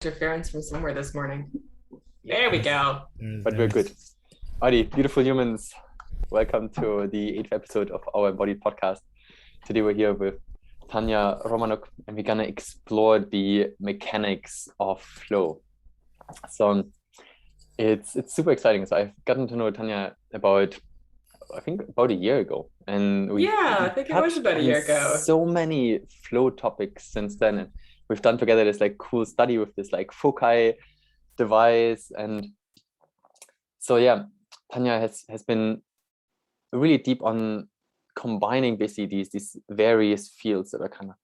interference from somewhere this morning. There we go. But we're good. Alrighty, beautiful humans. Welcome to the 8th episode of our Embodied podcast. Today we're here with Tanya, Romanuk, and we're gonna explore the mechanics of flow. So it's super exciting. So I've gotten to know Tanya about a year ago, and I think it was about a year ago. So many flow topics since then, and we've done together this like cool study with this like foci device. And so Tanya has been really deep on combining basically these various fields that are kind of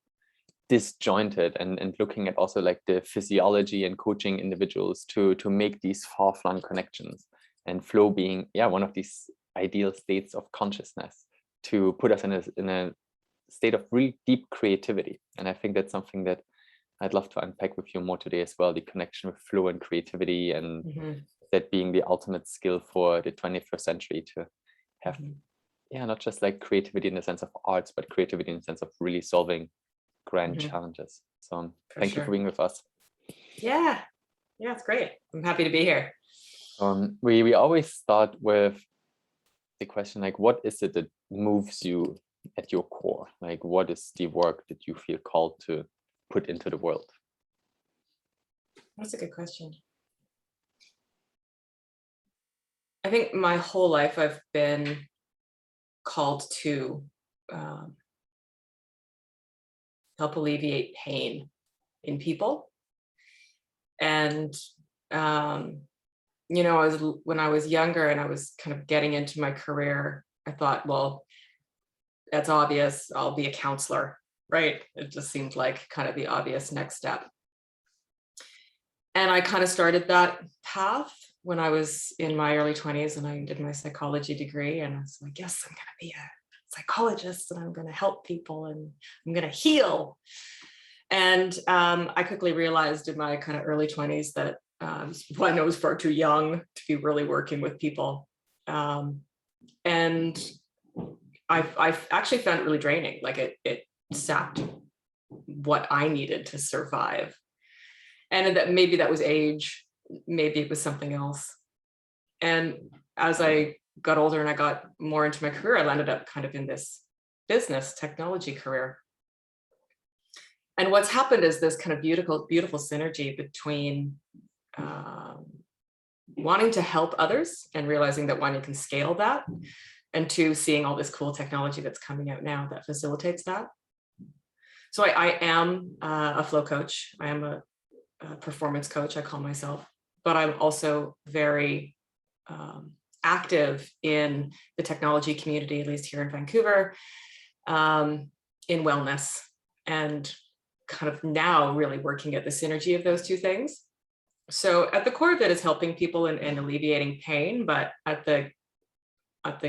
disjointed, and looking at also like the physiology and coaching individuals to make these far-flung connections, and flow being one of these ideal states of consciousness to put us in a state of really deep creativity. And I think that's something that I'd love to unpack with you more today as well, the connection with flow and creativity, and that being the ultimate skill for the 21st century, to have not just like creativity in the sense of arts, but creativity in the sense of really solving grand challenges. So thank you for being with us. Yeah, it's great. I'm happy to be here. We always start with the question, like, what is it that moves you at your core? Like, what is the work that you feel called to put into the world? That's a good question. I think my whole life I've been called to help alleviate pain in people. And when I was younger and I was kind of getting into my career, I thought, well, that's obvious, I'll be a counselor, right? It just seemed like kind of the obvious next step. And I kind of started that path when I was in my early 20s, and I did my psychology degree, and I was like, yes, I'm going to be a psychologist, and I'm going to help people, and I'm going to heal. And I quickly realized in my kind of early 20s that one, I was far too young to be really working with people. And I actually found it really draining. Like it sapped what I needed to survive. And that maybe that was age, maybe it was something else. And as I got older and I got more into my career, I landed up kind of in this business technology career. And what's happened is this kind of beautiful synergy between wanting to help others and realizing that one, you can scale that, and two, seeing all this cool technology that's coming out now that facilitates that. So I am a flow coach. I am a performance coach, I call myself, but I'm also very active in the technology community, at least here in Vancouver, in wellness, and kind of now really working at the synergy of those two things. So at the core of it is helping people and alleviating pain, but at the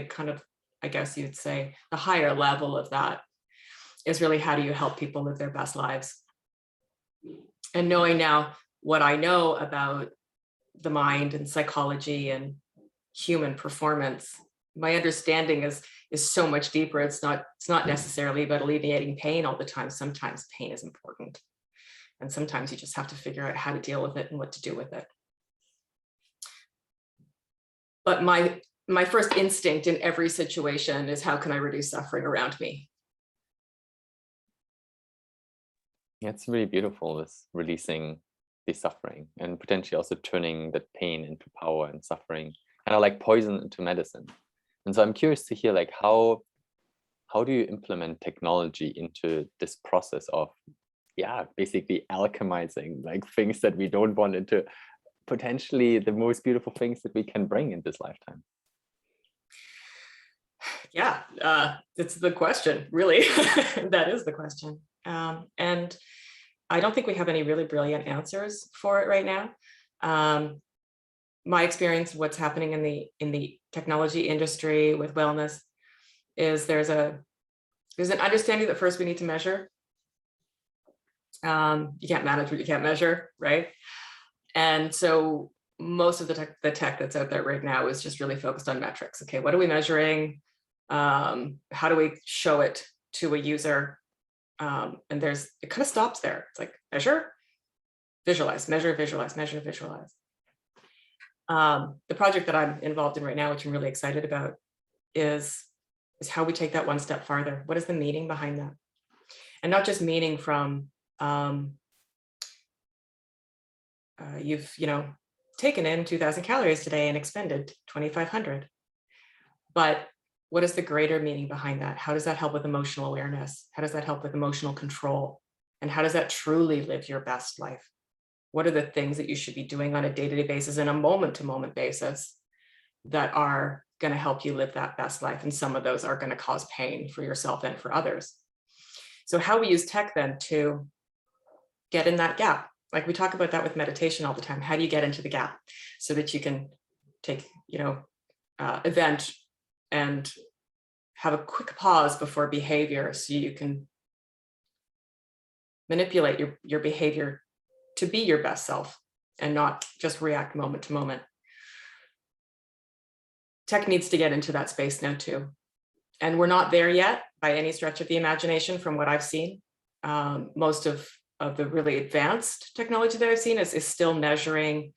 kind of, I guess you'd say, the higher level of that is really, how do you help people live their best lives? And knowing now what I know about the mind and psychology and human performance, my understanding is so much deeper. It's not necessarily about alleviating pain all the time. Sometimes pain is important, and sometimes you just have to figure out how to deal with it and what to do with it. But my first instinct in every situation is, how can I reduce suffering around me? Yeah, it's really beautiful, this releasing the suffering and potentially also turning that pain into power and suffering, and like poison into medicine. And so I'm curious to hear, like, how do you implement technology into this process of basically alchemizing like things that we don't want into potentially the most beautiful things that we can bring in this lifetime? That's the question, really. That is the question. And I don't think we have any really brilliant answers for it right now. My experience, what's happening in the technology industry with wellness, is there's an understanding that first we need to measure. You can't manage what you can't measure, right? And so most of the tech that's out there right now is just really focused on metrics. Okay, what are we measuring? How do we show it to a user? And it kind of stops there. It's like, measure? Visualize, measure, visualize, measure, visualize. The project that I'm involved in right now, which I'm really excited about, is how we take that one step farther. What is the meaning behind that? And not just meaning from you've taken in 2,000 calories today and expended 2,500. But what is the greater meaning behind that? How does that help with emotional awareness? How does that help with emotional control? And how does that truly live your best life? What are the things that you should be doing on a day-to-day basis and a moment-to-moment basis that are going to help you live that best life? And some of those are going to cause pain for yourself and for others. So how we use tech then to get in that gap. Like we talk about that with meditation all the time. How do you get into the gap so that you can take, event and have a quick pause before behavior so you can manipulate your behavior to be your best self and not just react moment to moment. Tech needs to get into that space now too. And we're not there yet by any stretch of the imagination from what I've seen. Most of the really advanced technology that I've seen is still measuring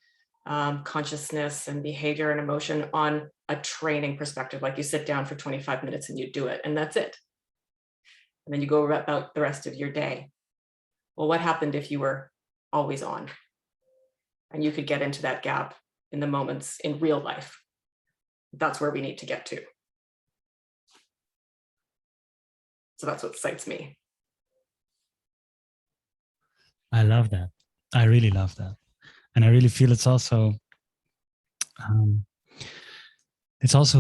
consciousness and behavior and emotion on a training perspective. Like you sit down for 25 minutes and you do it, and that's it. And then you go about the rest of your day. Well, what happened if you were always on and you could get into that gap in the moments in real life? That's where we need to get to. So that's what excites me. I love that. I really love that. And I really feel it's also a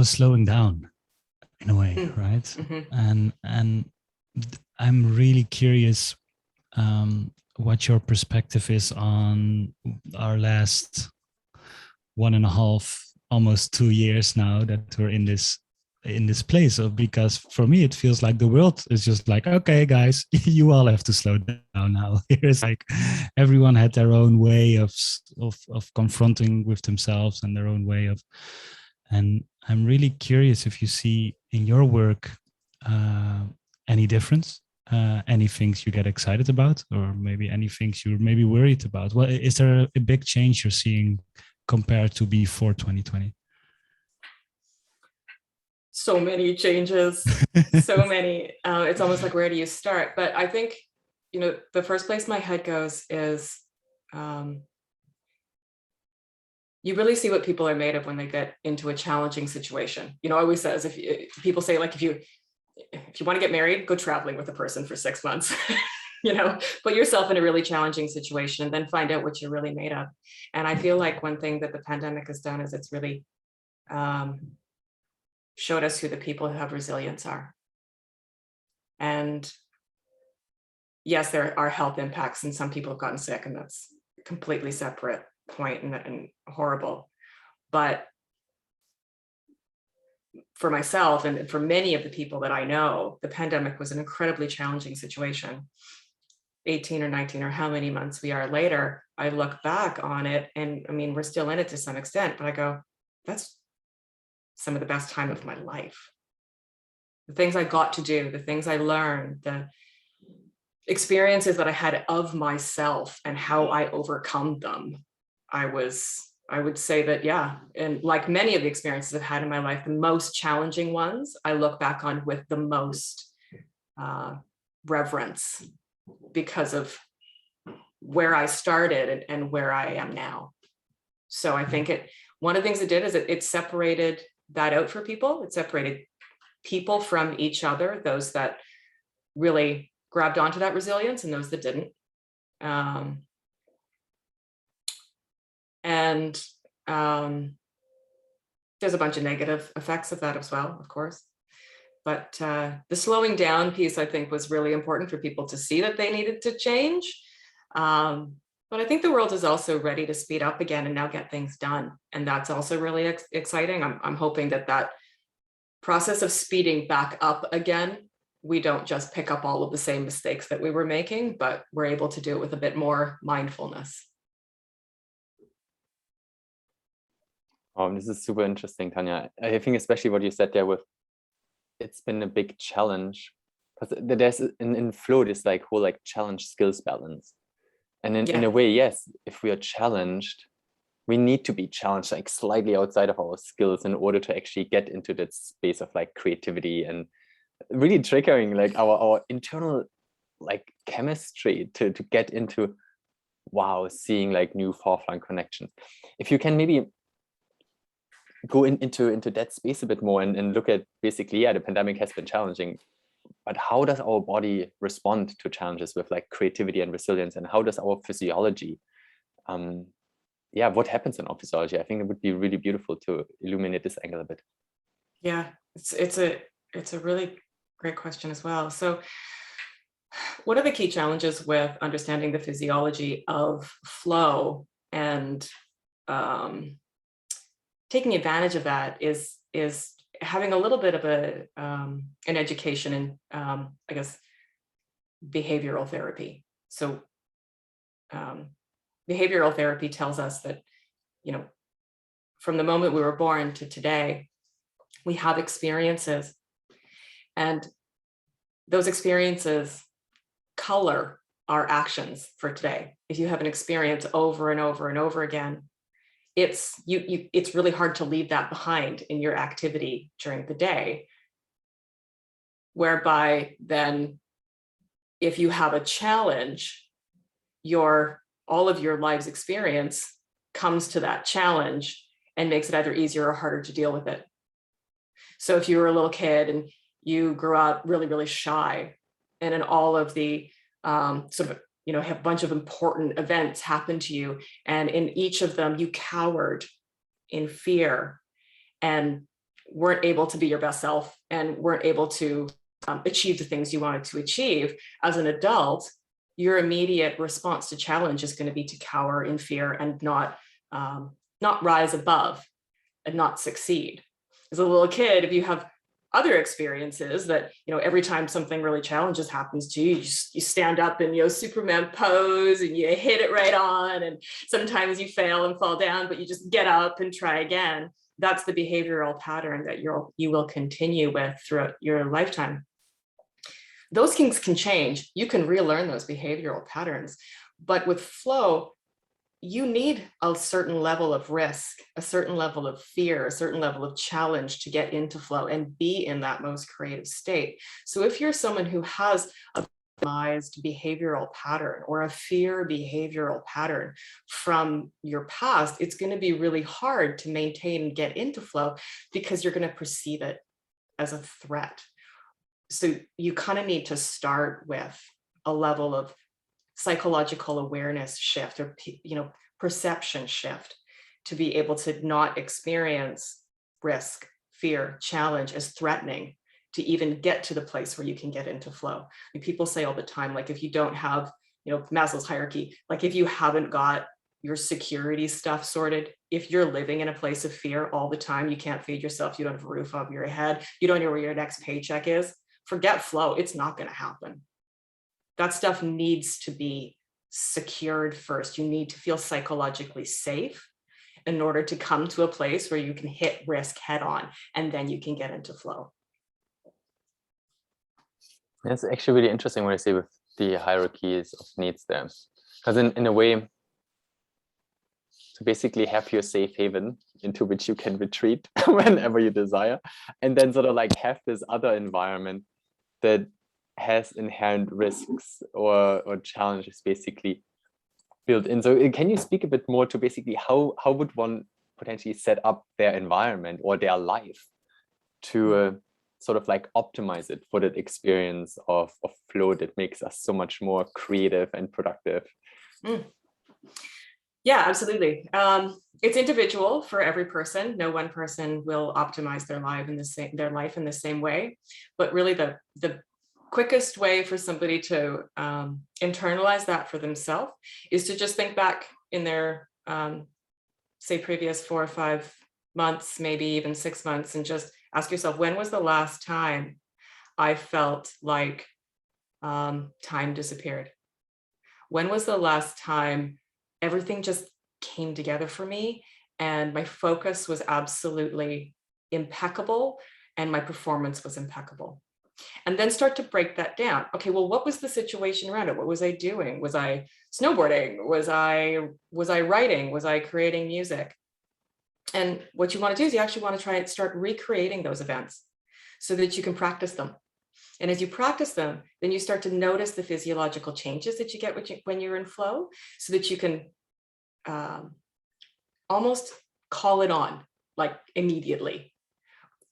slowing down in a way, right? Mm-hmm. And I'm really curious what your perspective is on our last 1.5, almost 2 years now that we're in this place of, because for me it feels like the world is just like, okay guys, you all have to slow down now. Here's like everyone had their own way of confronting with themselves and their own way of, and I'm really curious if you see in your work any difference, any things you get excited about, or maybe any things you're maybe worried about. Well, is there a big change you're seeing compared to before 2020? So many changes, so many. It's almost like, where do you start? But I think, the first place my head goes is you really see what people are made of when they get into a challenging situation. I always says, if people say, like, if you want to get married, go traveling with a person for 6 months. Put yourself in a really challenging situation and then find out what you're really made of. And I feel like one thing that the pandemic has done is it's really showed us who the people who have resilience are. And yes, there are health impacts and some people have gotten sick, and that's a completely separate point and horrible. But for myself and for many of the people that I know, the pandemic was an incredibly challenging situation. 18 or 19 or how many months we are later, I look back on it, and I mean, we're still in it to some extent, but I go, that's some of the best time of my life. The things I got to do, the things I learned, the experiences that I had of myself and how I overcome them. I would say that, yeah. And like many of the experiences I've had in my life, the most challenging ones, I look back on with the most reverence because of where I started and where I am now. So I think one of the things it did is it separated that out for people. It separated people from each other, those that really grabbed onto that resilience and those that didn't. There's a bunch of negative effects of that as well, of course. But the slowing down piece, I think, was really important for people to see that they needed to change. But I think the world is also ready to speed up again and now get things done. And that's also really exciting. I'm hoping that process of speeding back up again, we don't just pick up all of the same mistakes that we were making, but we're able to do it with a bit more mindfulness. This is super interesting, Tanya. I think especially what you said there with, it's been a big challenge, because there's in flow this like whole like challenge skills balance. And in a way, yes, if we are challenged, we need to be challenged like slightly outside of our skills in order to actually get into that space of like creativity and really triggering like our internal like chemistry to get into, wow, seeing like new far-flung connections. If you can maybe go into that space a bit more and look at basically, yeah, the pandemic has been challenging, but how does our body respond to challenges with like creativity and resilience, and how does our physiology, yeah, what happens in our physiology? I think it would be really beautiful to illuminate this angle a bit. Yeah, it's a really great question as well. So what are the key challenges with understanding the physiology of flow and taking advantage of that is having a little bit of an education in, I guess, behavioral therapy. So behavioral therapy tells us that, from the moment we were born to today, we have experiences, and those experiences color our actions for today. If you have an experience over and over and over again, it's really hard to leave that behind in your activity during the day. Whereby then, if you have a challenge, all of your life's experience comes to that challenge and makes it either easier or harder to deal with it. So if you were a little kid and you grew up really, really shy, and then all of the have a bunch of important events happen to you, and in each of them you cowered in fear and weren't able to be your best self and weren't able to achieve the things you wanted to achieve, as an adult, your immediate response to challenge is going to be to cower in fear and not rise above and not succeed. As a little kid, if you have other experiences that, every time something really challenges happens to you, you stand up in Superman pose and you hit it right on, and sometimes you fail and fall down, but you just get up and try again. That's the behavioral pattern that you will continue with throughout your lifetime. Those things can change. You can relearn those behavioral patterns, but with flow, you need a certain level of risk, a certain level of fear, a certain level of challenge to get into flow and be in that most creative state. So if you're someone who has a behavioral pattern or a fear behavioral pattern from your past, it's going to be really hard to maintain and get into flow because you're going to perceive it as a threat. So you kind of need to start with a level of psychological awareness shift, or perception shift, to be able to not experience risk, fear, challenge as threatening, to even get to the place where you can get into flow. And people say all the time, like, if you don't have, Maslow's hierarchy, like if you haven't got your security stuff sorted, if you're living in a place of fear all the time, you can't feed yourself, you don't have a roof over your head, you don't know where your next paycheck is, forget flow. It's not going to happen. That stuff needs to be secured first. You need to feel psychologically safe in order to come to a place where you can hit risk head on, and then you can get into flow. It's actually really interesting what I say with the hierarchies of needs there. Because in a way, to basically have your safe haven into which you can retreat whenever you desire, and then sort of like have this other environment that has inherent risks or challenges basically built in. So can you speak a bit more to basically how would one potentially set up their environment or their life to sort of like optimize it for that experience of flow that makes us so much more creative and productive? Yeah, absolutely. It's individual for every person. No one person will optimize their life in the same way, but really the quickest way for somebody to internalize that for themselves is to just think back in their say previous 4 or 5 months, maybe even 6 months, and just ask yourself, when was the last time I felt like time disappeared? When was the last time everything just came together for me and my focus was absolutely impeccable and my performance was impeccable? And then start to break that down. Okay, well, what was the situation around it? What was I doing? Was I snowboarding? Was I writing? Was I creating music? And what you want to do is you actually want to try and start recreating those events so that you can practice them. And as you practice them, then you start to notice the physiological changes that you get when you're in flow, so that you can almost call it on, like immediately.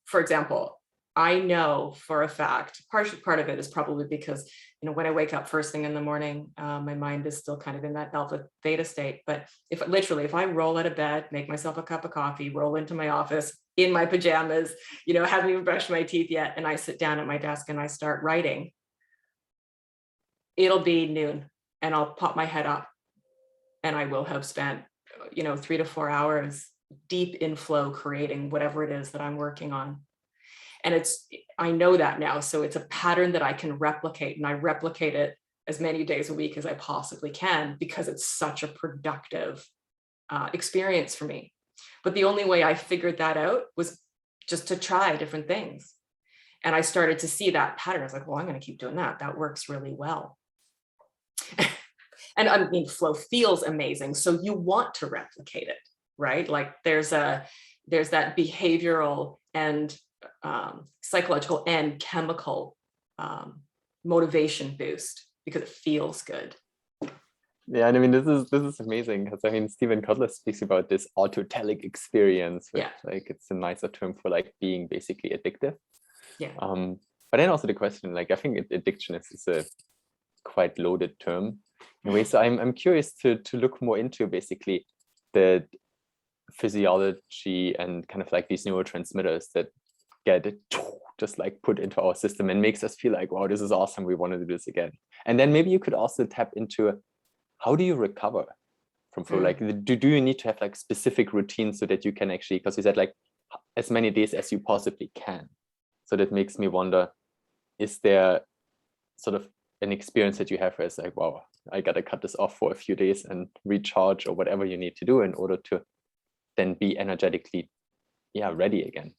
For example, I know for a fact, part of it is probably because, when I wake up first thing in the morning, my mind is still kind of in that alpha theta state. But if I roll out of bed, make myself a cup of coffee, roll into my office in my pajamas, haven't even brushed my teeth yet, and I sit down at my desk and I start writing, it'll be noon and I'll pop my head up and I will have spent, 3 to 4 hours deep in flow creating whatever it is that I'm working on. And I know that now. So it's a pattern that I can replicate, and I replicate it as many days a week as I possibly can, because it's such a productive experience for me. But the only way I figured that out was just to try different things. And I started to see that pattern. I was like, well, I'm going to keep doing that. That works really well. And I mean, flow feels amazing. So you want to replicate it, right? Like there's that behavioral and psychological and chemical motivation boost, because it feels good. Yeah, and I mean, this is amazing, because I mean, Stephen Kotler speaks about this autotelic experience, which like it's a nicer term for like being basically addictive. Yeah. But then also the question, like I think addiction is a quite loaded term in a way. So I'm curious to look more into basically the physiology and kind of like these neurotransmitters that get it just like put into our system and makes us feel like, wow, this is awesome, we want to do this again. And then maybe you could also tap into, how do you recover from flow? Like do you need to have like specific routines so that you can actually, because you said like as many days as you possibly can. So that makes me wonder, is there sort of an experience that you have where it's like, wow, I gotta cut this off for a few days and recharge, or whatever you need to do in order to then be energetically ready again?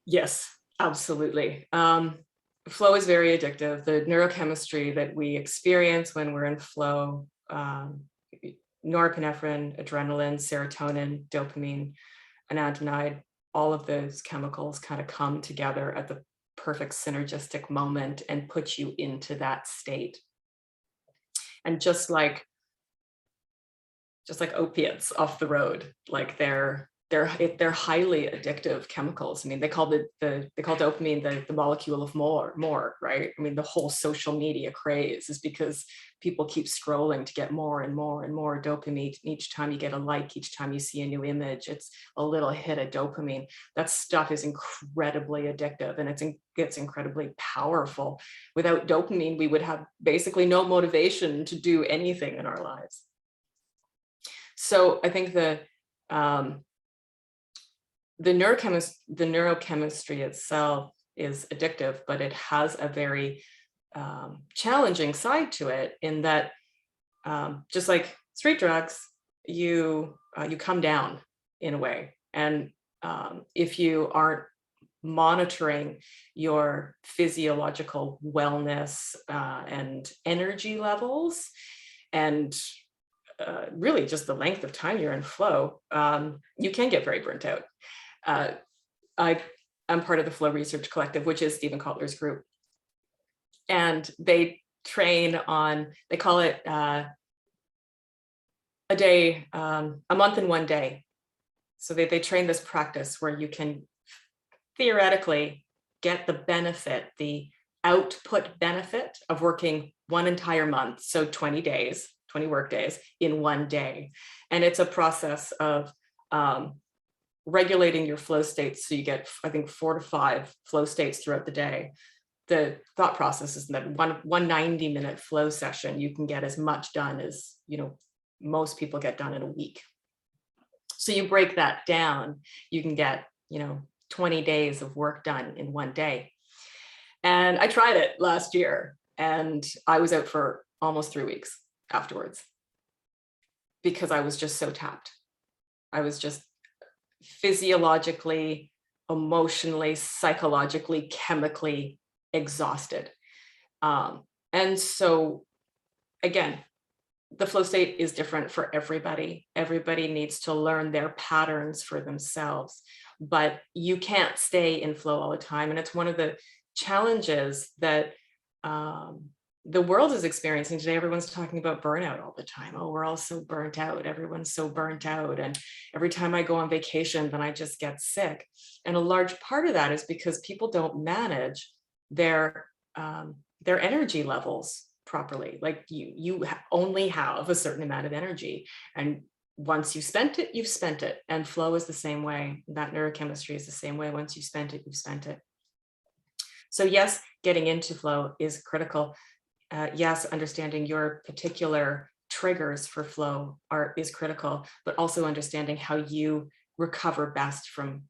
Yes, absolutely. Flow is very addictive. The neurochemistry that we experience when we're in flow, norepinephrine, adrenaline, serotonin, dopamine, anandamide, all of those chemicals kind of come together at the perfect synergistic moment and put you into that state. And just like opiates off the road, like they're highly addictive chemicals. I mean, they call dopamine the molecule of more, right? I mean, the whole social media craze is because people keep scrolling to get more and more and more dopamine. Each time you get a like, each time you see a new image, it's a little hit of dopamine. That stuff is incredibly addictive, and it's incredibly powerful. Without dopamine, we would have basically no motivation to do anything in our lives. So I think the neurochemistry itself is addictive, but it has a very challenging side to it, in that just like street drugs, you come down in a way. And if you aren't monitoring your physiological wellness and energy levels, and really just the length of time you're in flow, you can get very burnt out. I'm part of the Flow Research Collective, which is Stephen Kotler's group. And they train on, they call it a month in one day. So they train this practice where you can theoretically get the benefit, the output benefit of working one entire month. So 20 work days in one day. And it's a process of regulating your flow states. So you get, I think, 4 to 5 flow states throughout the day. The thought process is that one 90-minute flow session, you can get as much done as, most people get done in a week. So you break that down, you can get, 20 days of work done in one day. And I tried it last year, and I was out for almost 3 weeks afterwards, because I was just so tapped. I was just physiologically emotionally, psychologically, chemically exhausted. And so again, the flow state is different for everybody. Everybody needs to learn their patterns for themselves, but you can't stay in flow all the time. And it's one of the challenges that the world is experiencing today. Everyone's talking about burnout all the time. Oh, we're all so burnt out. Everyone's so burnt out. And every time I go on vacation, then I just get sick. And a large part of that is because people don't manage their energy levels properly. Like you only have a certain amount of energy. And once you spent it, you've spent it. And flow is the same way. That neurochemistry is the same way. Once you spent it, you've spent it. So yes, getting into flow is critical. Yes, understanding your particular triggers for flow is critical, but also understanding how you recover best from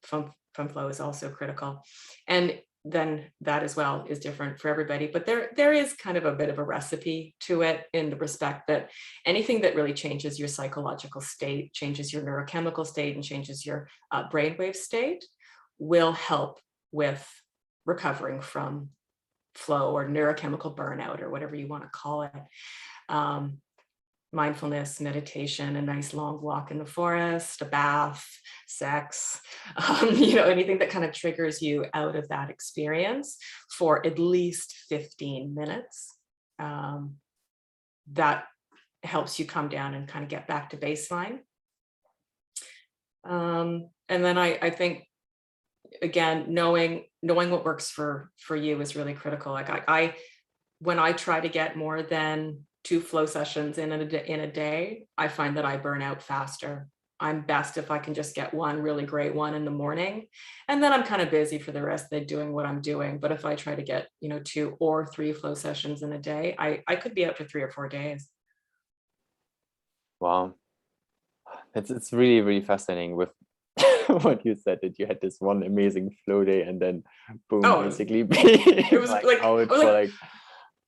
flow is also critical. And then that as well is different for everybody. But there is kind of a bit of a recipe to it, in the respect that anything that really changes your psychological state, changes your neurochemical state, and changes your brainwave state will help with recovering from flow or neurochemical burnout, or whatever you want to call it. Mindfulness, meditation, a nice long walk in the forest, a bath, sex, anything that kind of triggers you out of that experience for at least 15 minutes. That helps you come down and kind of get back to baseline. And then I think, again, knowing what works for you is really critical. Like when I try to get more than 2 flow sessions in a day, I find that I burn out faster. I'm best if I can just get one really great one in the morning, and then I'm kind of busy for the rest of the day doing what I'm doing. But if I try to get 2 or 3 flow sessions in a day, I could be up for 3 or 4 days. Wow, it's really, really fascinating with what you said, that you had this one amazing flow day and then boom, basically it was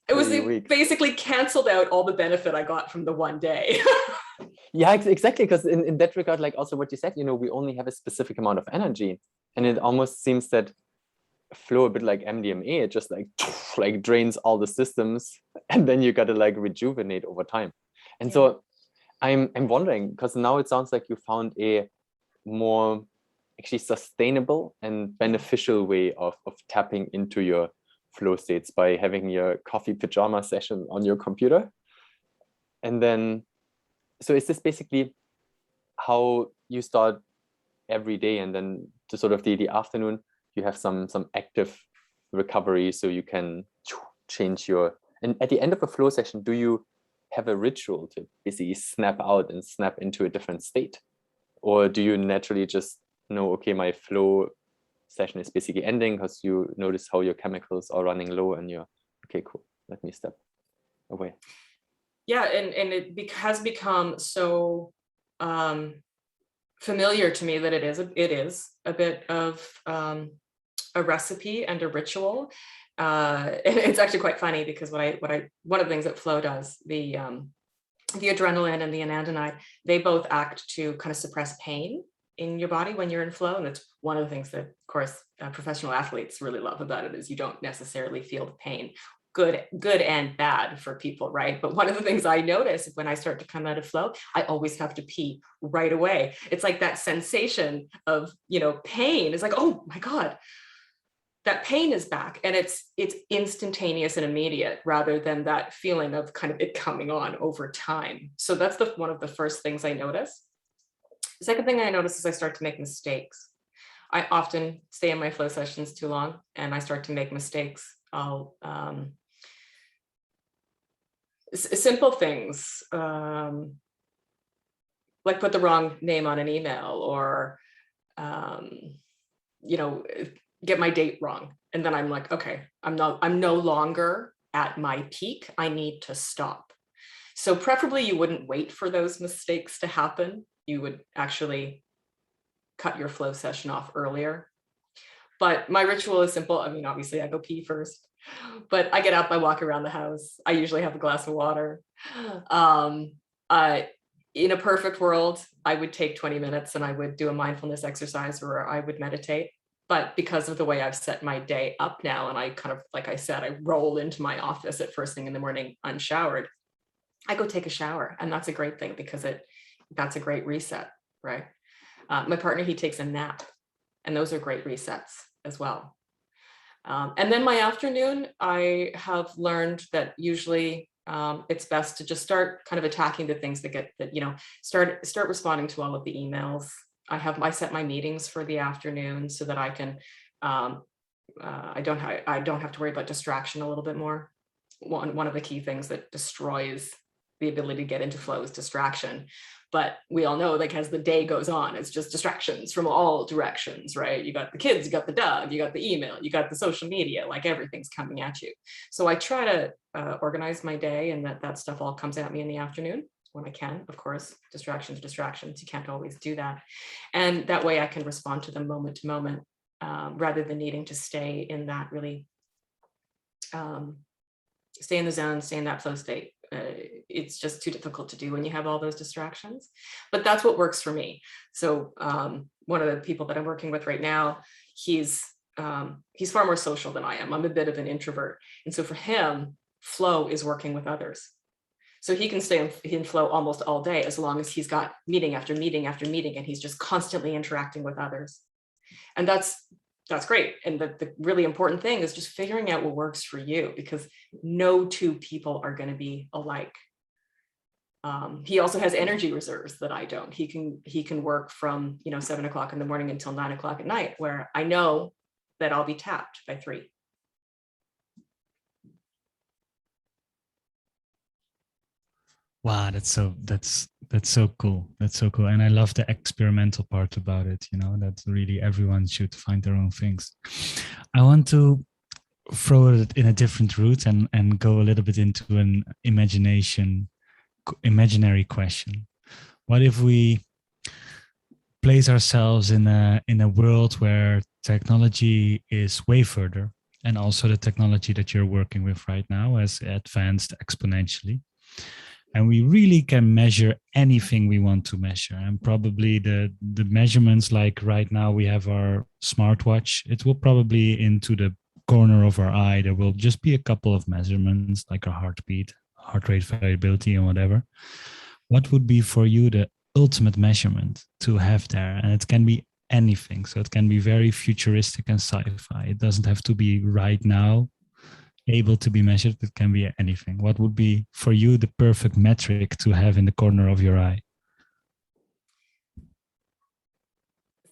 it was basically canceled out all the benefit I got from the one day. Yeah, exactly. Because in that regard, like also what you said, we only have a specific amount of energy, and it almost seems that flow, a bit like MDMA, it just like drains all the systems, and then you got to like rejuvenate over time. And so I'm wondering, because now it sounds like you found a more actually sustainable and beneficial way of tapping into your flow states by having your coffee pajama session on your computer. And then, so is this basically how you start every day, and then to sort of the afternoon, you have some active recovery so you can change and at the end of a flow session, do you have a ritual to basically snap out and snap into a different state? Or do you naturally just know, okay, my flow session is basically ending, because you notice how your chemicals are running low and you're okay, cool, let me step away? Yeah, and it has become so familiar to me that it is a bit of a recipe and a ritual. And it's actually quite funny, because one of the things that flow does, the adrenaline and the anandamide, they both act to kind of suppress pain in your body when you're in flow. And it's one of the things that, of course, professional athletes really love about it, is you don't necessarily feel the pain. Good and bad for people, right? But one of the things I notice when I start to come out of flow, I always have to pee right away. It's like that sensation of, pain is like, oh my God, that pain is back, and it's instantaneous and immediate, rather than that feeling of kind of it coming on over time. So that's one of the first things I notice. The second thing I notice is I start to make mistakes. I often stay in my flow sessions too long, and I start to make mistakes. I'll simple things, like put the wrong name on an email, or get my date wrong. And then I'm like, okay, I'm no longer at my peak. I need to stop. So preferably you wouldn't wait for those mistakes to happen. You would actually cut your flow session off earlier. But my ritual is simple. I mean, obviously I go pee first, but I get up, I walk around the house. I usually have a glass of water. In a perfect world, I would take 20 minutes and I would do a mindfulness exercise, or I would meditate. But because of the way I've set my day up now, and I kind of, like I said, I roll into my office at first thing in the morning unshowered, I go take a shower, and that's a great thing because that's a great reset, right? My partner, he takes a nap, and those are great resets as well. And then my afternoon, I have learned that usually it's best to just start kind of attacking the things start responding to all of the emails. I set my meetings for the afternoon so that I can, I don't have to worry about distraction a little bit more. One of the key things that destroys the ability to get into flow is distraction. But we all know, like, as the day goes on, it's just distractions from all directions, right? You got the kids, you got the dog, you got the email, you got the social media, like everything's coming at you. So I try to organize my day, and that stuff all comes at me in the afternoon when I can. Of course, distractions, you can't always do that. And that way I can respond to them moment to moment, rather than needing to stay in that really, stay in the zone, stay in that flow state. It's just too difficult to do when you have all those distractions, but that's what works for me. So one of the people that I'm working with right now, he's far more social than I am. I'm a bit of an introvert. And so for him, flow is working with others. So he can stay in flow almost all day, as long as he's got meeting after meeting after meeting, and he's just constantly interacting with others. And that's great. And the really important thing is just figuring out what works for you, because no two people are going to be alike. He also has energy reserves that I don't. He can work from 7 o'clock in the morning until 9 o'clock at night, where I know that I'll be tapped by 3. Wow, that's so cool. That's so cool. And I love the experimental part about it, that really everyone should find their own things. I want to throw it in a different route and go a little bit into an imaginary question. What if we place ourselves in a world where technology is way further, and also the technology that you're working with right now has advanced exponentially, and we really can measure anything we want to measure? And probably the measurements, like right now we have our smartwatch, it will probably into the corner of our eye, there will just be a couple of measurements like our heartbeat, heart rate variability, and whatever. What would be for you the ultimate measurement to have there? And it can be anything. So it can be very futuristic and sci-fi. It doesn't have to be right now able to be measured. It can be anything. What would be for you the perfect metric to have in the corner of your eye?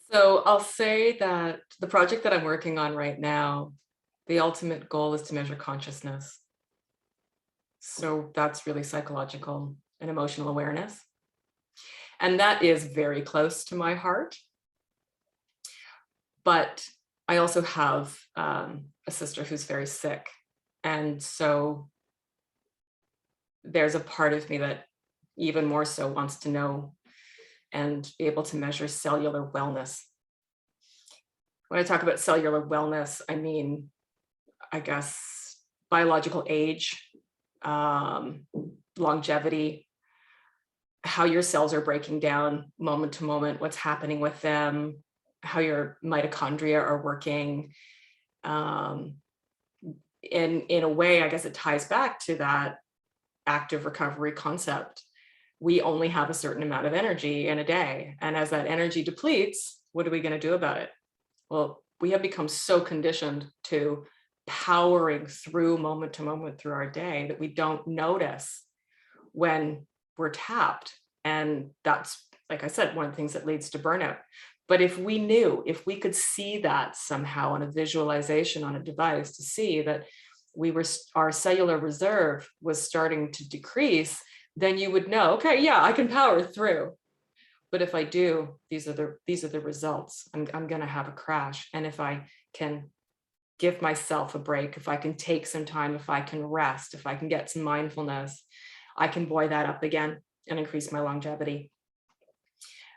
So I'll say that the project that I'm working on right now, the ultimate goal is to measure consciousness. So that's really psychological and emotional awareness. And that is very close to my heart. But I also have a sister who's very sick. And so there's a part of me that even more so wants to know and be able to measure cellular wellness. When I talk about cellular wellness, I mean, I guess, biological age, longevity, how your cells are breaking down moment to moment, what's happening with them, how your mitochondria are working. In a way, I guess it ties back to that active recovery concept. We only have a certain amount of energy in a day. And as that energy depletes, what are we going to do about it? Well, we have become so conditioned to powering through moment to moment through our day that we don't notice when we're tapped. And that's, like I said, one of the things that leads to burnout. But if we could see that somehow on a visualization on a device, to see that our cellular reserve was starting to decrease, then you would know, okay, yeah, I can power through. But if I do, these are the results. I'm going to have a crash. And if I can give myself a break, if I can take some time, if I can rest, if I can get some mindfulness, I can buoy that up again and increase my longevity.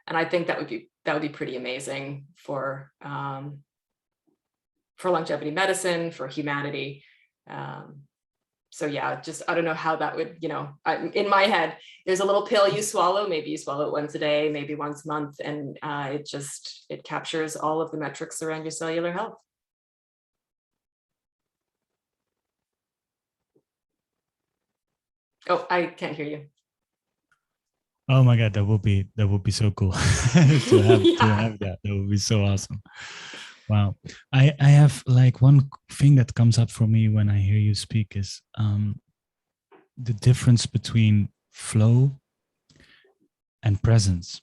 And I think that would be pretty amazing for longevity medicine, for humanity. So yeah, just, I don't know how that would, in my head, there's a little pill you swallow, maybe you swallow it once a day, maybe once a month, and it captures all of the metrics around your cellular health. Oh, I can't hear you. Oh my God, that would be so cool to have that. That would be so awesome. Wow. I have like one thing that comes up for me when I hear you speak is the difference between flow and presence.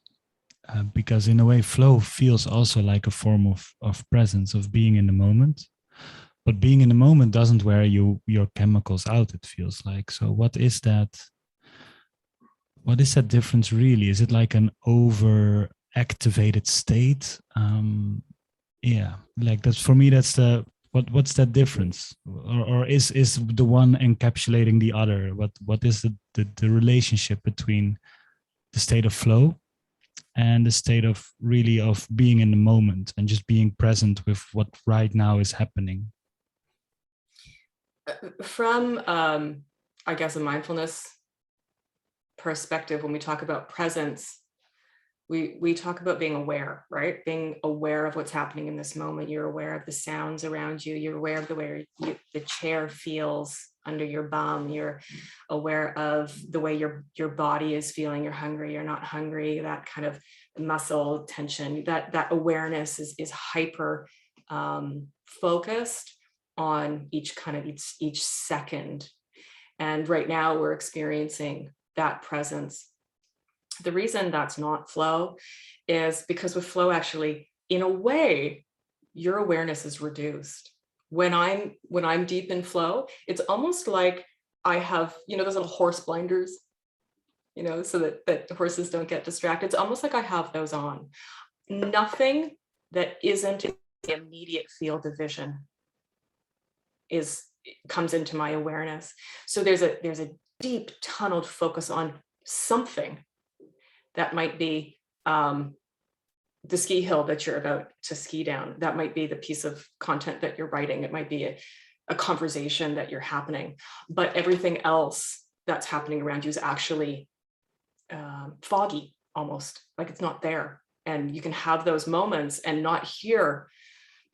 Because in a way, flow feels also like a form of presence, of being in the moment. But being in the moment doesn't wear your chemicals out, it feels like. So what is that? What is that difference really? Is it like an over activated state? Yeah, like that's for me, that's the what's that difference? Or is the one encapsulating the other? What is the relationship between the state of flow and the state of really of being in the moment and just being present with what right now is happening? From I guess a mindfulness perspective, when we talk about presence, we talk about being aware, right? Being aware of what's happening in this moment. You're aware of the sounds around you. You're aware of the way the chair feels under your bum. You're aware of the way your body is feeling. You're hungry, you're not hungry, that kind of muscle tension. That awareness is hyper focused on each second. And right now we're experiencing that presence. The reason that's not flow is because with flow, actually, in a way, your awareness is reduced. When I'm deep in flow, it's almost like I have, those little horse blinders, so that horses don't get distracted. It's almost like I have those on. Nothing that isn't in the immediate field of vision comes into my awareness. So there's a deep tunneled focus on something that might be the ski hill that you're about to ski down. That might be the piece of content that you're writing. It might be a conversation that you're happening, but everything else that's happening around you is actually foggy, almost like it's not there. And you can have those moments and not hear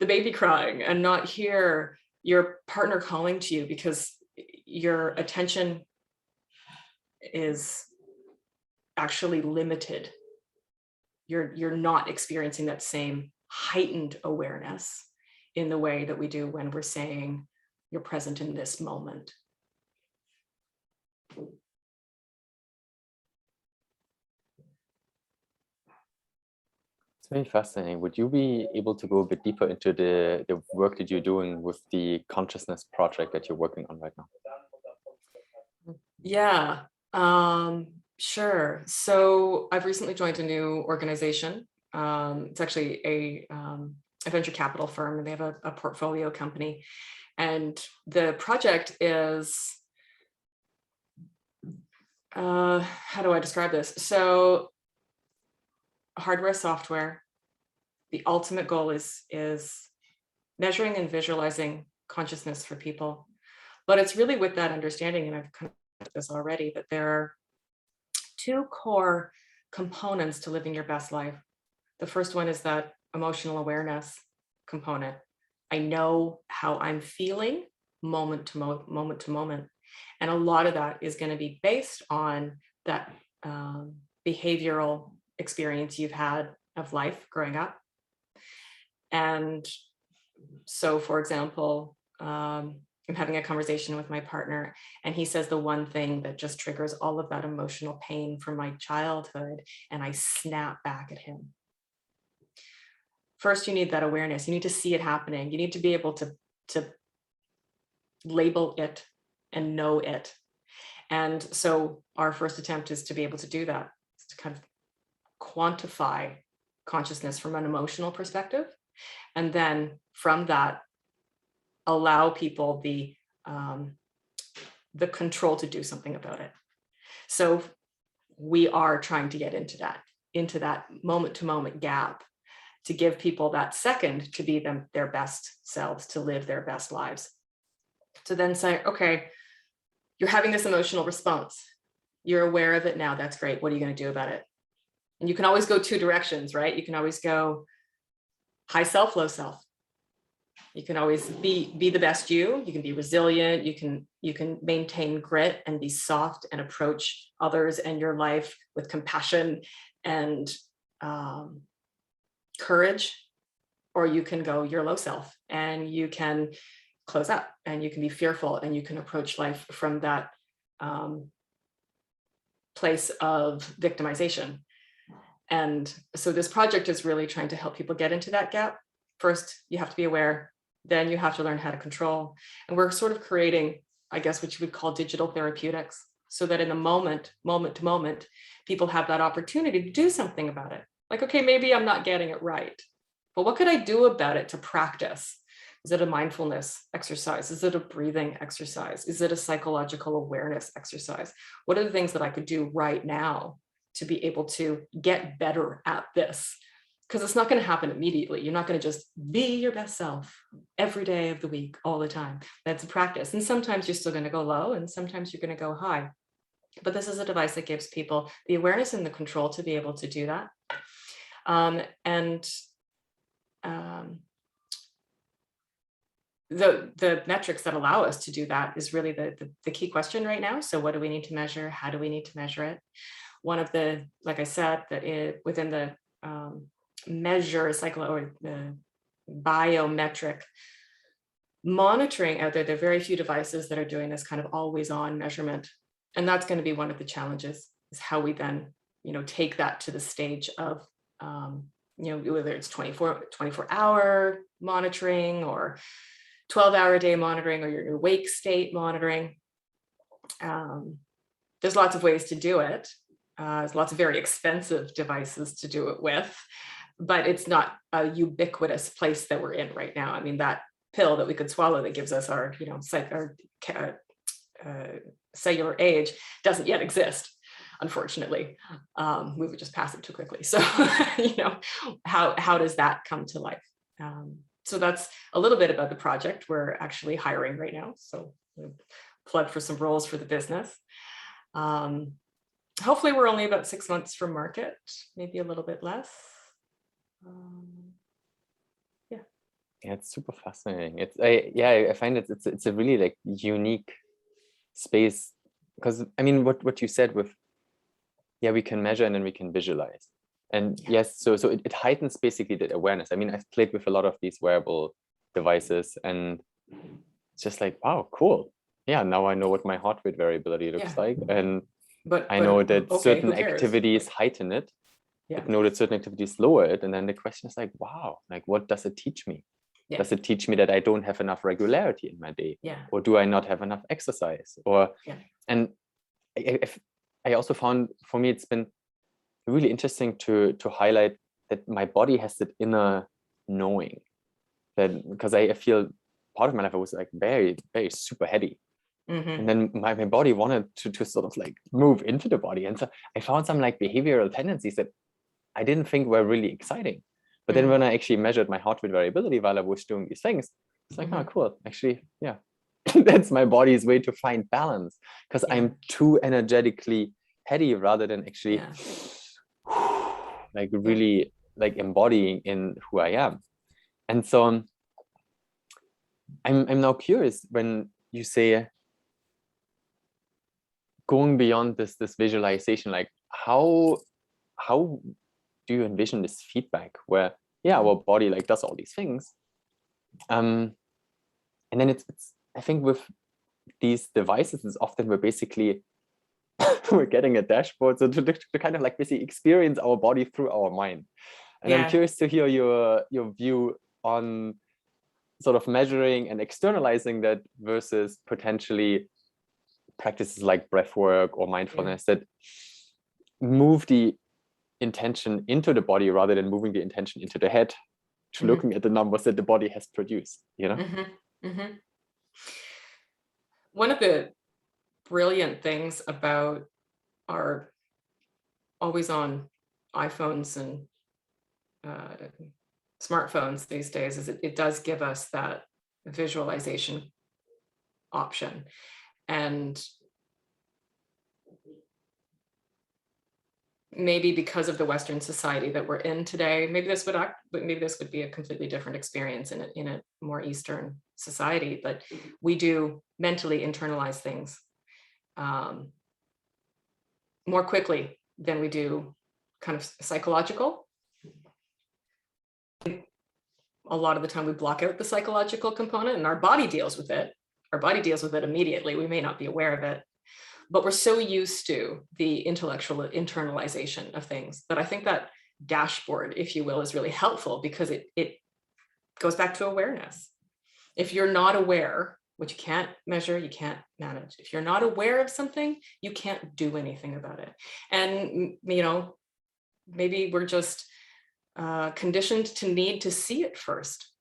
the baby crying and not hear your partner calling to you because your attention is actually limited. You're not experiencing that same heightened awareness in the way that we do when we're saying you're present in this moment. It's very fascinating. Would you be able to go a bit deeper into the work that you're doing with the consciousness project that you're working on right now? Yeah, sure. So I've recently joined a new organization. It's actually a venture capital firm, and they have a portfolio company. And the project is, how do I describe this? So hardware, software, the ultimate goal is measuring and visualizing consciousness for people. But it's really with that understanding, and I've kind of this already, that there are two core components to living your best life. The first one is that emotional awareness component. I know how I'm feeling moment to moment. And a lot of that is going to be based on that behavioral experience you've had of life growing up. And so, for example, I'm having a conversation with my partner, and he says the one thing that just triggers all of that emotional pain from my childhood, and I snap back at him. First, you need that awareness. You need to see it happening. You need to be able to label it and know it. And so our first attempt is to be able to do that, to kind of quantify consciousness from an emotional perspective. And then from that, allow people the control to do something about it. So we are trying to get into that moment to moment gap, to give people that second to be their best selves, to live their best lives. To then say, okay, you're having this emotional response. You're aware of it now. That's great. What are you going to do about it? And you can always go two directions, right? You can always go high self, low self. You can always be the best you. You can be resilient. You can maintain grit and be soft and approach others and your life with compassion and courage. Or you can go your low self and you can close up and you can be fearful and you can approach life from that place of victimization. And so this project is really trying to help people get into that gap. First, you have to be aware, then you have to learn how to control. And we're sort of creating, I guess, what you would call digital therapeutics, so that in the moment to moment, people have that opportunity to do something about it. Like, okay, maybe I'm not getting it right, but what could I do about it to practice? Is it a mindfulness exercise? Is it a breathing exercise? Is it a psychological awareness exercise? What are the things that I could do right now to be able to get better at this? Because it's not going to happen immediately. You're not going to just be your best self every day of the week, all the time. That's a practice. And sometimes you're still going to go low and sometimes you're going to go high. But this is a device that gives people the awareness and the control to be able to do that. The metrics that allow us to do that is really the key question right now. So what do we need to measure? How do we need to measure it? One of the, like I said, within the measure or the biometric monitoring out there, there are very few devices that are doing this kind of always on measurement. And that's going to be one of the challenges, is how we then, take that to the stage of, whether it's 24-hour monitoring or 12-hour a day monitoring or your wake state monitoring. There's lots of ways to do it. There's lots of very expensive devices to do it with, but it's not a ubiquitous place that we're in right now. I mean, that pill that we could swallow that gives us our, cellular age doesn't yet exist, unfortunately. We would just pass it too quickly. So, how does that come to life? So that's a little bit about the project. We're actually hiring right now. So we'll plug for some roles for the business. Hopefully we're only about 6 months from market, maybe a little bit less. Yeah, it's super fascinating. I find it's a really unique space, because I mean what you said with, we can measure and then we can visualize. And yes, so it heightens basically the awareness. I mean, I've played with a lot of these wearable devices and it's just like, wow, cool. Yeah, now I know what my heart rate variability looks like. And I know that certain activities heighten it. I know that certain activities lower it. And then the question is like, wow, what does it teach me? Yeah. Does it teach me that I don't have enough regularity in my day? Yeah. Or do I not have enough exercise? Or and I also found, for me, it's been really interesting to highlight that my body has that inner knowing, that because I feel part of my life I was very, very super heady. Mm-hmm. And then my body wanted to sort of move into the body. And so I found some behavioral tendencies that I didn't think were really exciting. But then when I actually measured my heart rate variability while I was doing these things, it's like, oh, cool. Actually, yeah, that's my body's way to find balance, because I'm too energetically heady rather than actually really embodying in who I am. And so I'm now curious, when you say going beyond this visualization, how do you envision this feedback where our body does all these things, and then it's I think with these devices, it's often we're basically we're getting a dashboard, so to kind of basically experience our body through our mind. And I'm curious to hear your view on sort of measuring and externalizing that versus potentially practices like breath work or mindfulness that move the intention into the body rather than moving the intention into the head to looking at the numbers that the body has produced, One of the brilliant things about our always on iPhones and smartphones these days is it does give us that visualization option. And maybe because of the Western society that we're in today, maybe this would be a completely different experience in a more Eastern society, but we do mentally internalize things more quickly than we do kind of psychological. A lot of the time we block out the psychological component and our body deals with it. Our body deals with it immediately. We may not be aware of it, but we're so used to the intellectual internalization of things that I think that dashboard, if you will, is really helpful because it goes back to awareness. If you're not aware, which you can't measure, you can't manage. If you're not aware of something, you can't do anything about it. And, you know, maybe we're just conditioned to need to see it first.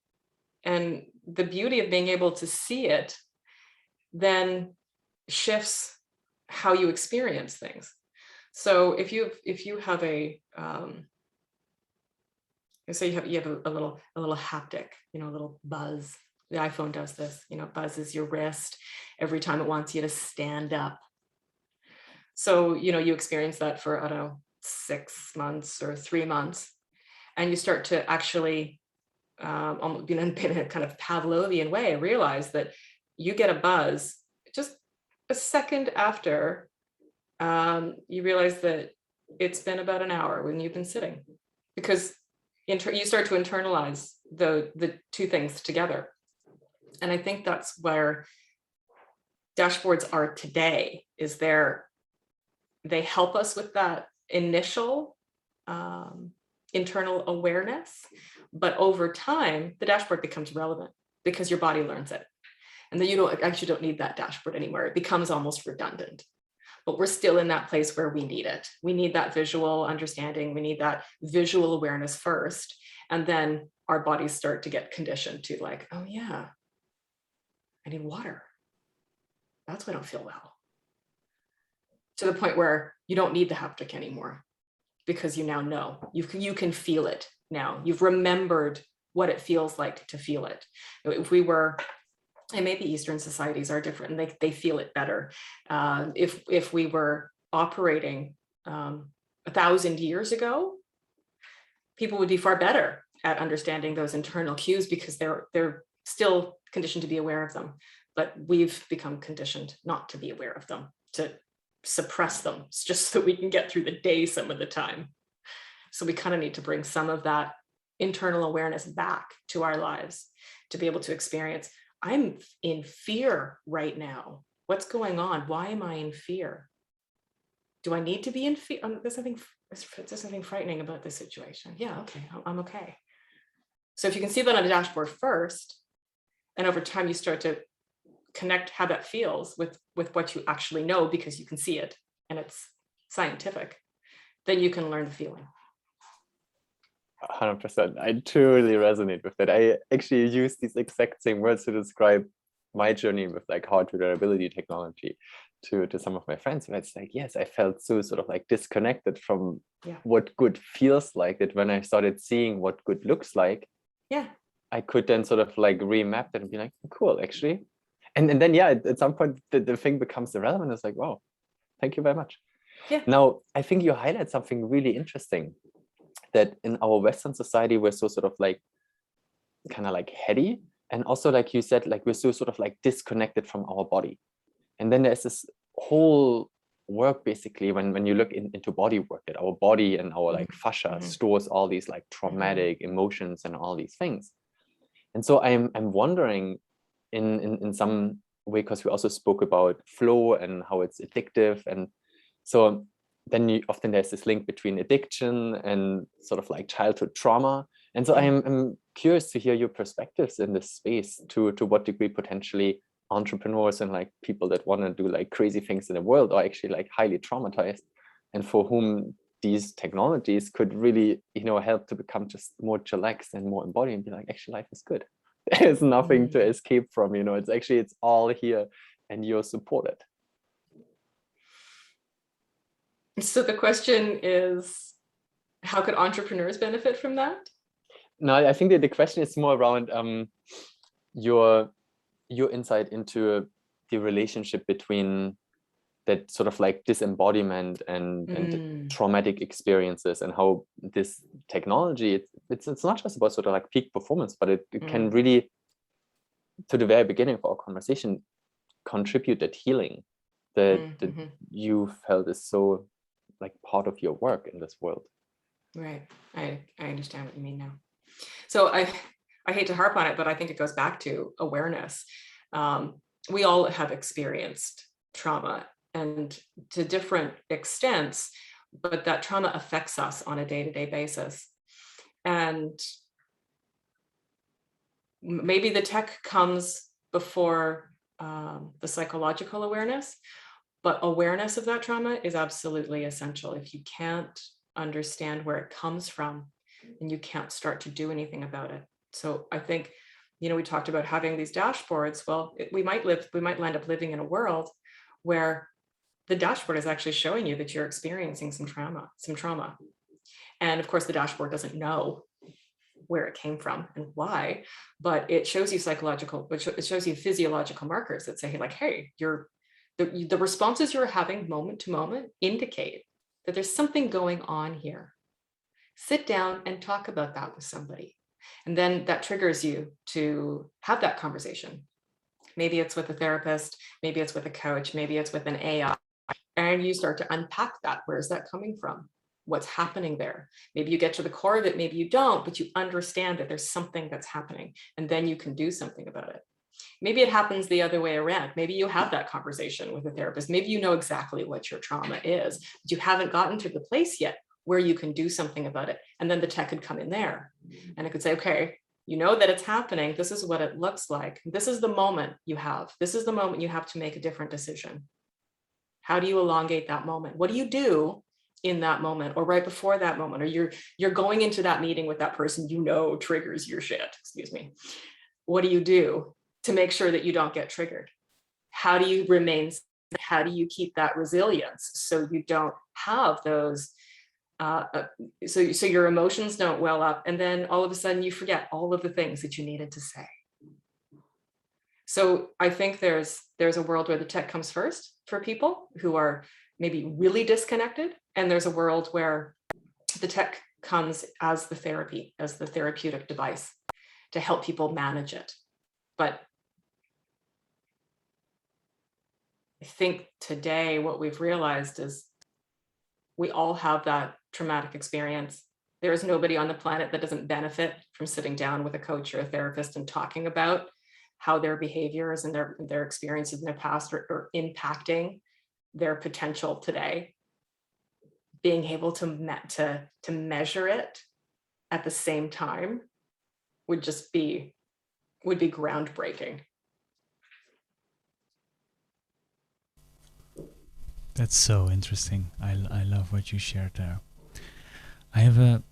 And the beauty of being able to see it then shifts how you experience things. So if you have a say you have a little haptic, you know, a little buzz. The iPhone does this, you know, buzzes your wrist every time it wants you to stand up. So, you know, you experience that for, I don't know, 6 months or 3 months, and you start to actually, in a kind of Pavlovian way, realize that you get a buzz just a second after you realize that it's been about an hour when you've been sitting, because you start to internalize the two things together. And I think that's where dashboards are today, is they help us with that initial internal awareness, but over time, the dashboard becomes relevant because your body learns it. And then you don't need that dashboard anymore. It becomes almost redundant, but we're still in that place where we need it. We need that visual understanding. We need that visual awareness first. And then our bodies start to get conditioned to like, oh yeah, I need water. That's why I don't feel well. To the point where you don't need the haptic anymore because you now know, you can feel it now. You've remembered what it feels like to feel it. If we were, and maybe Eastern societies are different and they feel it better. If we were operating 1,000 years ago, people would be far better at understanding those internal cues because they're still conditioned to be aware of them. But we've become conditioned not to be aware of them, to suppress them just so we can get through the day some of the time. So we kind of need to bring some of that internal awareness back to our lives to be able to experience, I'm in fear right now. What's going on? Why am I in fear? Do I need to be in fear? There's something frightening about this situation. Yeah, okay, I'm okay. So if you can see that on the dashboard first, and over time you start to connect how that feels with what you actually know because you can see it and it's scientific, then you can learn the feeling. 100%. I truly resonate with that. I actually use these exact same words to describe my journey with like heart variability technology to some of my friends. And it's like, yes, I felt so sort of like disconnected from what good feels like, that when I started seeing what good looks like, I could then sort of like remap that and be like, cool, actually. And then, at some point, the thing becomes irrelevant. It's like, wow, thank you very much. Yeah. Now, I think you highlight something really interesting, that in our Western society, we're so sort of like, kind of like heady. And also, like you said, like we're so sort of like disconnected from our body. And then there's this whole work, basically, when you look into body work, that our body and our like fascia stores all these like traumatic emotions and all these things. And so I'm wondering, in some way, because we also spoke about flow and how it's addictive, and so then often there's this link between addiction and sort of like childhood trauma. And so I'm curious to hear your perspectives in this space, to what degree potentially entrepreneurs and like people that want to do like crazy things in the world are actually like highly traumatized, and for whom these technologies could really, help to become just more chillaxed and more embodied and be like, actually life is good. There's nothing to escape from, it's all here and you're supported. So the question is, how could entrepreneurs benefit from that? No, I think that the question is more around your insight into the relationship between that sort of like disembodiment and traumatic experiences, and how this technology, it's not just about sort of like peak performance, but it can really, to the very beginning of our conversation, contribute that healing that you felt is so like part of your work in this world. Right. I understand what you mean now. So I hate to harp on it, but I think it goes back to awareness. We all have experienced trauma, and to different extents, but that trauma affects us on a day-to-day basis. And maybe the tech comes before the psychological awareness, but awareness of that trauma is absolutely essential. If you can't understand where it comes from, and you can't start to do anything about it. So I think, we talked about having these dashboards. Well, we might end up living in a world where the dashboard is actually showing you that you're experiencing some trauma. And of course, the dashboard doesn't know where it came from and why, but it shows you it shows you physiological markers that say, like, hey, the responses you're having moment to moment indicate that there's something going on here. Sit down and talk about that with somebody. And then that triggers you to have that conversation. Maybe it's with a therapist, maybe it's with a coach, maybe it's with an AI. And you start to unpack that. Where's that coming from? What's happening there? Maybe you get to the core of it, maybe you don't, but you understand that there's something that's happening, and then you can do something about it. Maybe it happens the other way around. Maybe you have that conversation with a therapist. Maybe you know exactly what your trauma is, but you haven't gotten to the place yet where you can do something about it. And then the tech could come in there and it could say, okay, you know that it's happening. This is what it looks like. This is the moment you have. This is the moment you have to make a different decision. How do you elongate that moment? What do you do in that moment, or right before that moment, or you're going into that meeting with that person triggers your shit, excuse me. What do you do to make sure that you don't get triggered? How do you keep that resilience so you don't have those so your emotions don't well up, and then all of a sudden you forget all of the things that you needed to say. So I think there's a world where the tech comes first for people who are maybe really disconnected, and there's a world where the tech comes as the therapeutic device to help people manage it. But I think today what we've realized is we all have that traumatic experience. There is nobody on the planet that doesn't benefit from sitting down with a coach or a therapist and talking about how their behaviors and their experiences in their past are impacting their potential today. Being able to measure it at the same time would be groundbreaking. That's so interesting. I love what you shared there. I have a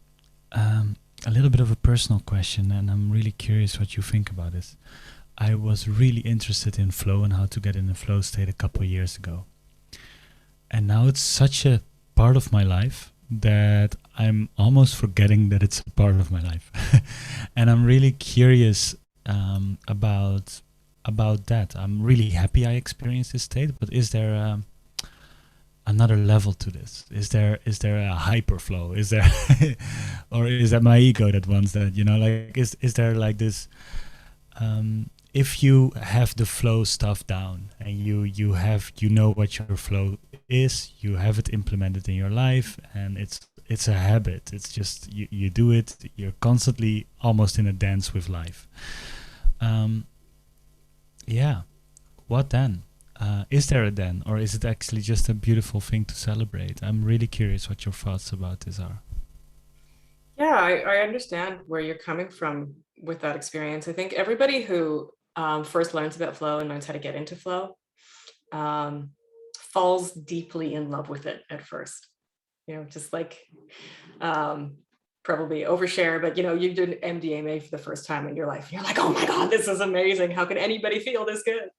little bit of a personal question, and I'm really curious what you think about this. I was really interested in flow and how to get in a flow state a couple of years ago. And now it's such a part of my life that I'm almost forgetting that it's a part of my life. And I'm really curious about that. I'm really happy I experienced this state, but is there another level to this? Is there a hyperflow? Is there or is that my ego that wants that, like is there like this if you have the flow stuff down and you know what your flow is, you have it implemented in your life, and it's a habit. It's just you do it, you're constantly almost in a dance with life. What then? Is there a then, or is it actually just a beautiful thing to celebrate? I'm really curious what your thoughts about this are. Yeah, I understand where you're coming from with that experience. I think everybody who first learns about flow and learns how to get into flow falls deeply in love with it at first. Just like probably overshare, but you did MDMA for the first time in your life. You're like, oh my God, this is amazing. How can anybody feel this good?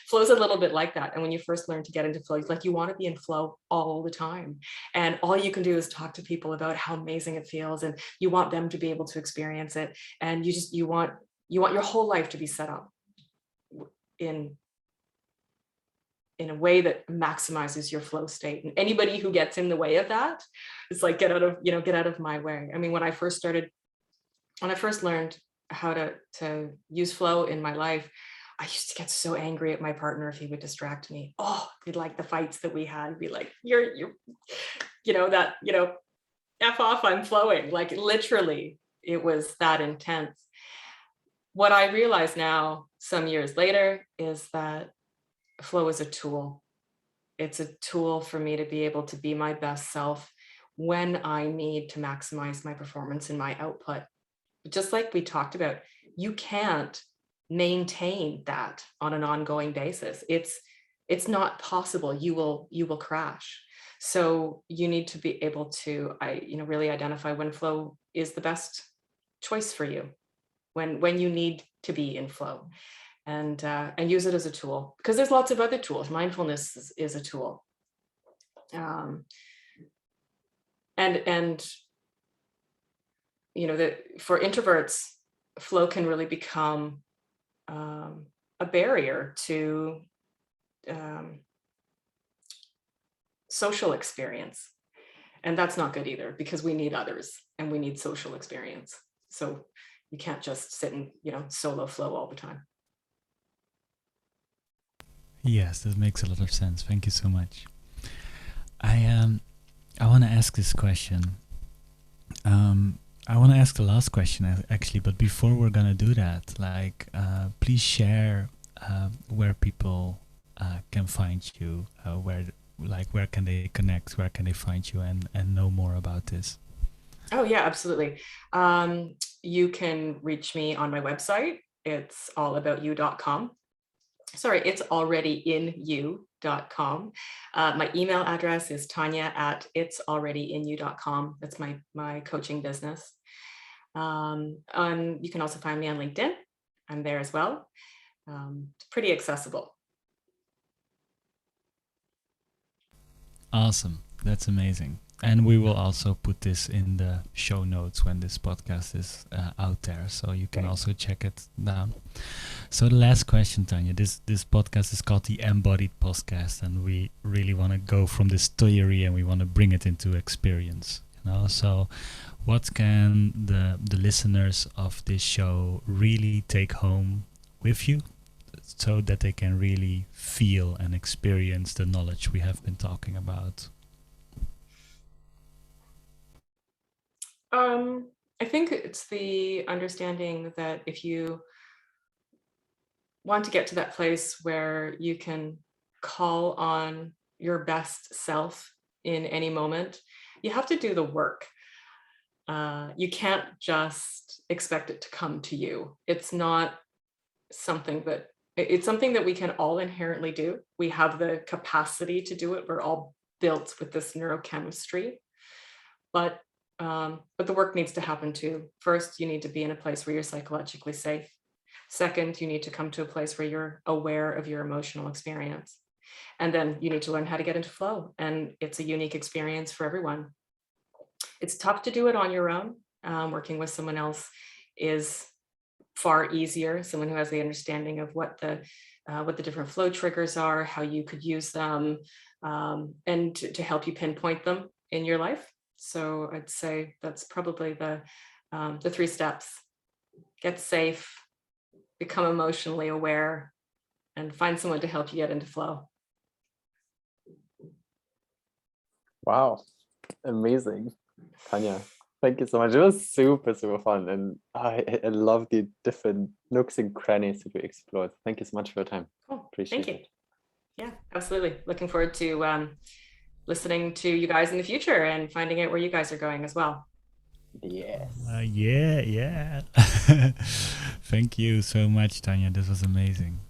Flow's a little bit like that. And when you first learn to get into flow, you want to be in flow all the time. And all you can do is talk to people about how amazing it feels. And you want them to be able to experience it. And you want your whole life to be set up in in a way that maximizes your flow state. And anybody who gets in the way of that, it's like, get out of my way. I mean, when I first learned how to use flow in my life, I used to get so angry at my partner if he would distract me. Oh, he'd like the fights that we had, be like, you're, F off, I'm flowing. Like literally, it was that intense. What I realize now, some years later, is that flow is a tool. It's a tool for me to be able to be my best self when I need to maximize my performance and my output. Just like we talked about, you can't maintain that on an ongoing basis. It's not possible. You will crash. So you need to be able to, really identify when flow is the best choice for you, when you need to be in flow, and use it as a tool, because there's lots of other tools. Mindfulness is a tool, for introverts, flow can really become a barrier to social experience. And that's not good either, because we need others and we need social experience. So you can't just sit and, solo flow all the time. Yes, that makes a lot of sense. Thank you so much. I want to ask this question. I want to ask the last question actually, but before we're gonna do that, please share where people can find you, where can they connect, where can they find you, and know more about this. Oh yeah, absolutely. You can reach me on my website. It's allaboutyou.com. Sorry, it's alreadyinyou.com. My email address is Tanya@itsalreadyinyou.com. That's my coaching business. You can also find me on LinkedIn. I'm there as well. It's pretty accessible. Awesome. That's amazing. And we will also put this in the show notes when this podcast is out there, so you can also check it down. So the last question, Tanya, this podcast is called the Embodied Podcast, and we really want to go from this theory and we want to bring it into experience. So what can the listeners of this show really take home with you, so that they can really feel and experience the knowledge we have been talking about? I think it's the understanding that if you want to get to that place where you can call on your best self in any moment, you have to do the work. You can't just expect it to come to you. It's not something that, it's something that we can all inherently do. We have the capacity to do it. We're all built with this neurochemistry, but the work needs to happen too. First, you need to be in a place where you're psychologically safe. Second, you need to come to a place where you're aware of your emotional experience. And then you need to learn how to get into flow. And it's a unique experience for everyone. It's tough to do it on your own. Working with someone else is far easier. Someone who has the understanding of what the different flow triggers are, how you could use them, and to help you pinpoint them in your life. So I'd say that's probably the 3 steps: get safe, become emotionally aware, and find someone to help you get into flow. Wow, amazing, Tanya. Thank you so much. It was super, super fun, and I love the different nooks and crannies that we explored. Thank you so much for your time. Cool. Appreciate Thank you. it. Yeah, absolutely. Looking forward to listening to you guys in the future and finding out where you guys are going as well. Yes. Yeah. Thank you so much, Tanya. This was amazing.